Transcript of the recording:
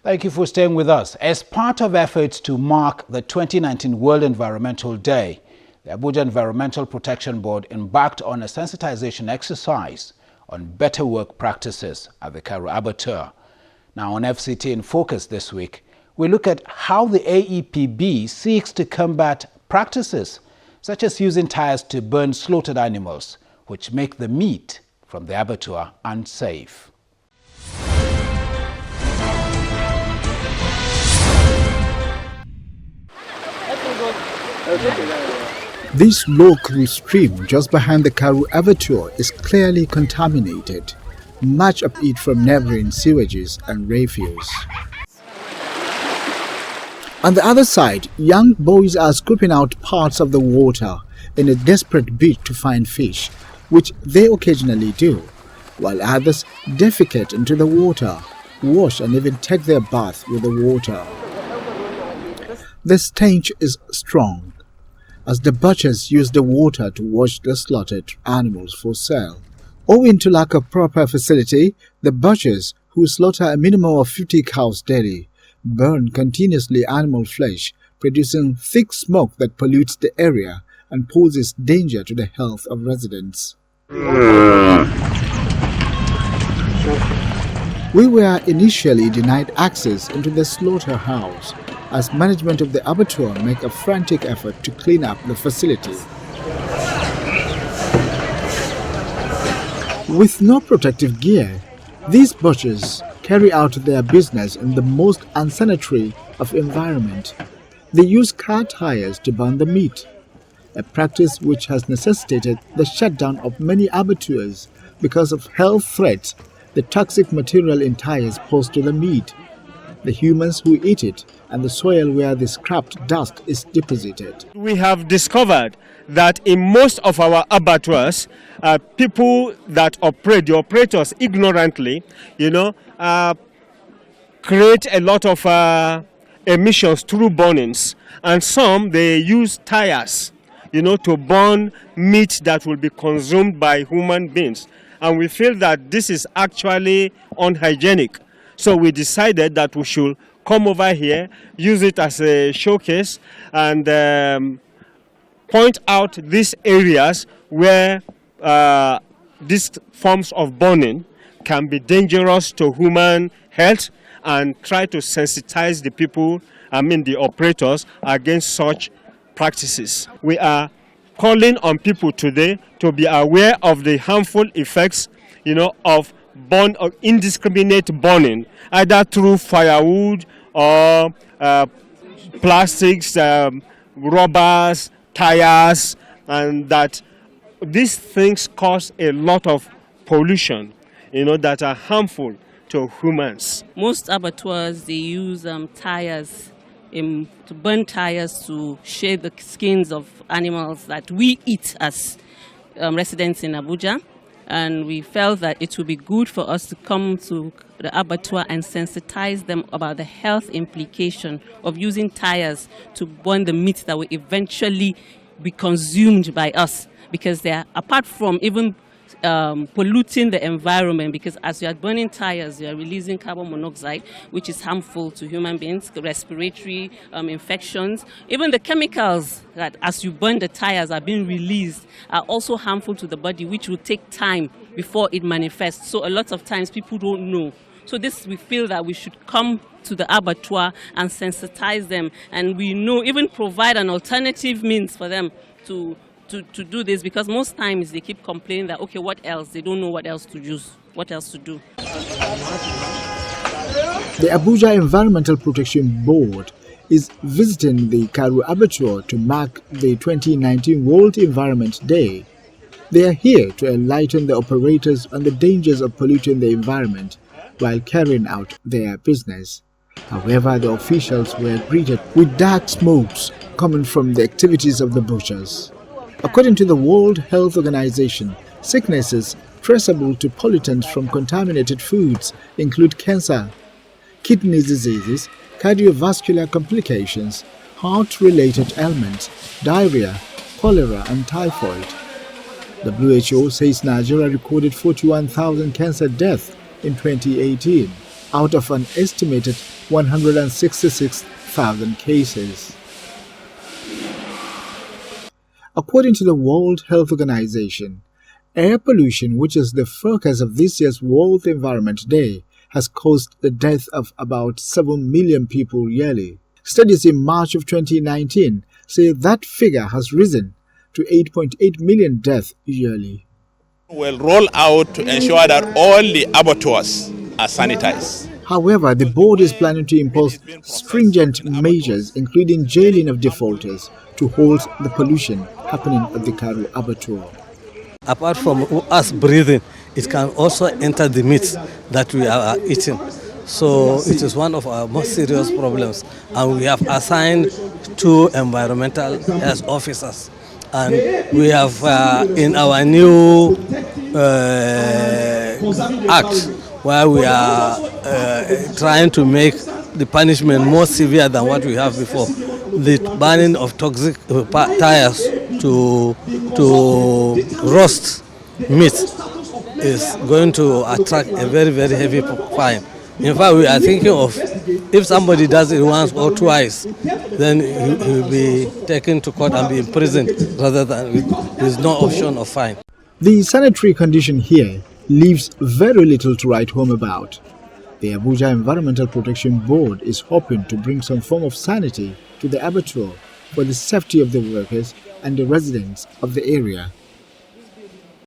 Thank you for staying with us. As part of efforts to mark the 2019 World Environmental Day, the Abuja Environmental Protection Board embarked on a sensitization exercise on better work practices at the Karu Abattoir. Now on FCT in Focus this week, we look at how the AEPB seeks to combat practices such as using tires to burn slaughtered animals, which make the meat from the abattoir unsafe. This local stream just behind the Karu Abattoir is clearly contaminated, much of it from neighboring sewages and refuse. On the other side, young boys are scooping out parts of the water in a desperate bid to find fish, which they occasionally do, while others defecate into the water, wash and even take their bath with the water. The stench is strong, as the butchers use the water to wash the slaughtered animals for sale. Owing to lack of proper facility, the butchers, who slaughter a minimum of 50 cows daily, burn continuously animal flesh, producing thick smoke that pollutes the area and poses danger to the health of residents. We were initially denied access into the slaughterhouse, as management of the abattoir make a frantic effort to clean up the facility. With no protective gear, these butchers carry out their business in the most unsanitary of environment. They use car tires to burn the meat, a practice which has necessitated the shutdown of many abattoirs because of health threats the toxic material in tires pose to the meat, the humans who eat it, and the soil where the scrapped dust is deposited. We have discovered that in most of our abattoirs, people that operate, the operators ignorantly, create a lot of emissions through burnings, and some they use tires, to burn meat that will be consumed by human beings. And we feel that this is actually unhygienic. So we decided that we should come over here, use it as a showcase, and point out these areas where these forms of burning can be dangerous to human health, and try to sensitize the people, the operators, against such practices. We are calling on people today to be aware of the harmful effects, of indiscriminate burning, either through firewood or plastics, rubbers, tires, and that these things cause a lot of pollution, that are harmful to humans. Most abattoirs, they use tires, to burn tires to shade the skins of animals that we eat as residents in Abuja. And we felt that it would be good for us to come to the abattoir and sensitize them about the health implication of using tires to burn the meat that will eventually be consumed by us. Because they are, apart from even polluting the environment, because as you are burning tires, you are releasing carbon monoxide, which is harmful to human beings, respiratory infections. Even the chemicals that as you burn the tires are being released are also harmful to the body, which will take time before it manifests. So a lot of times people don't know. So this, we feel that we should come to the abattoir and sensitize them, and we know, even provide an alternative means for them to do this, because most times they keep complaining that, okay, what else? They don't know what else to use, what else to do. The Abuja Environmental Protection Board is visiting the Karu Abattoir to mark the 2019 World Environment Day. They are here to enlighten the operators on the dangers of polluting the environment while carrying out their business. However, the officials were greeted with dark smokes coming from the activities of the butchers. According to the World Health Organization, sicknesses traceable to pollutants from contaminated foods include cancer, kidney diseases, cardiovascular complications, heart-related ailments, diarrhea, cholera and typhoid. The WHO says Nigeria recorded 41,000 cancer deaths in 2018. out of an estimated 166,000 cases. According to the World Health Organization, air pollution, which is the focus of this year's World Environment Day, has caused the death of about 7 million people yearly. Studies in March of 2019 say that figure has risen to 8.8 million deaths yearly. Will roll out to ensure that all the abattoirs are sanitized. However, the board is planning to impose stringent measures, including jailing of defaulters, to halt the pollution happening at the Karu Abattoir. Apart from us breathing, it can also enter the meat that we are eating. So it is one of our most serious problems. And we have assigned 2 environmental health officers. And we have in our new act, where we are trying to make the punishment more severe than what we have before. The banning of toxic tires to roast meat is going to attract a very, very heavy fine. In fact, we are thinking of, if somebody does it once or twice, then he will be taken to court and be imprisoned rather than with no option of fine. The sanitary condition here leaves very little to write home about. The Abuja Environmental Protection Board is hoping to bring some form of sanity to the abattoir for the safety of the workers and the residents of the area.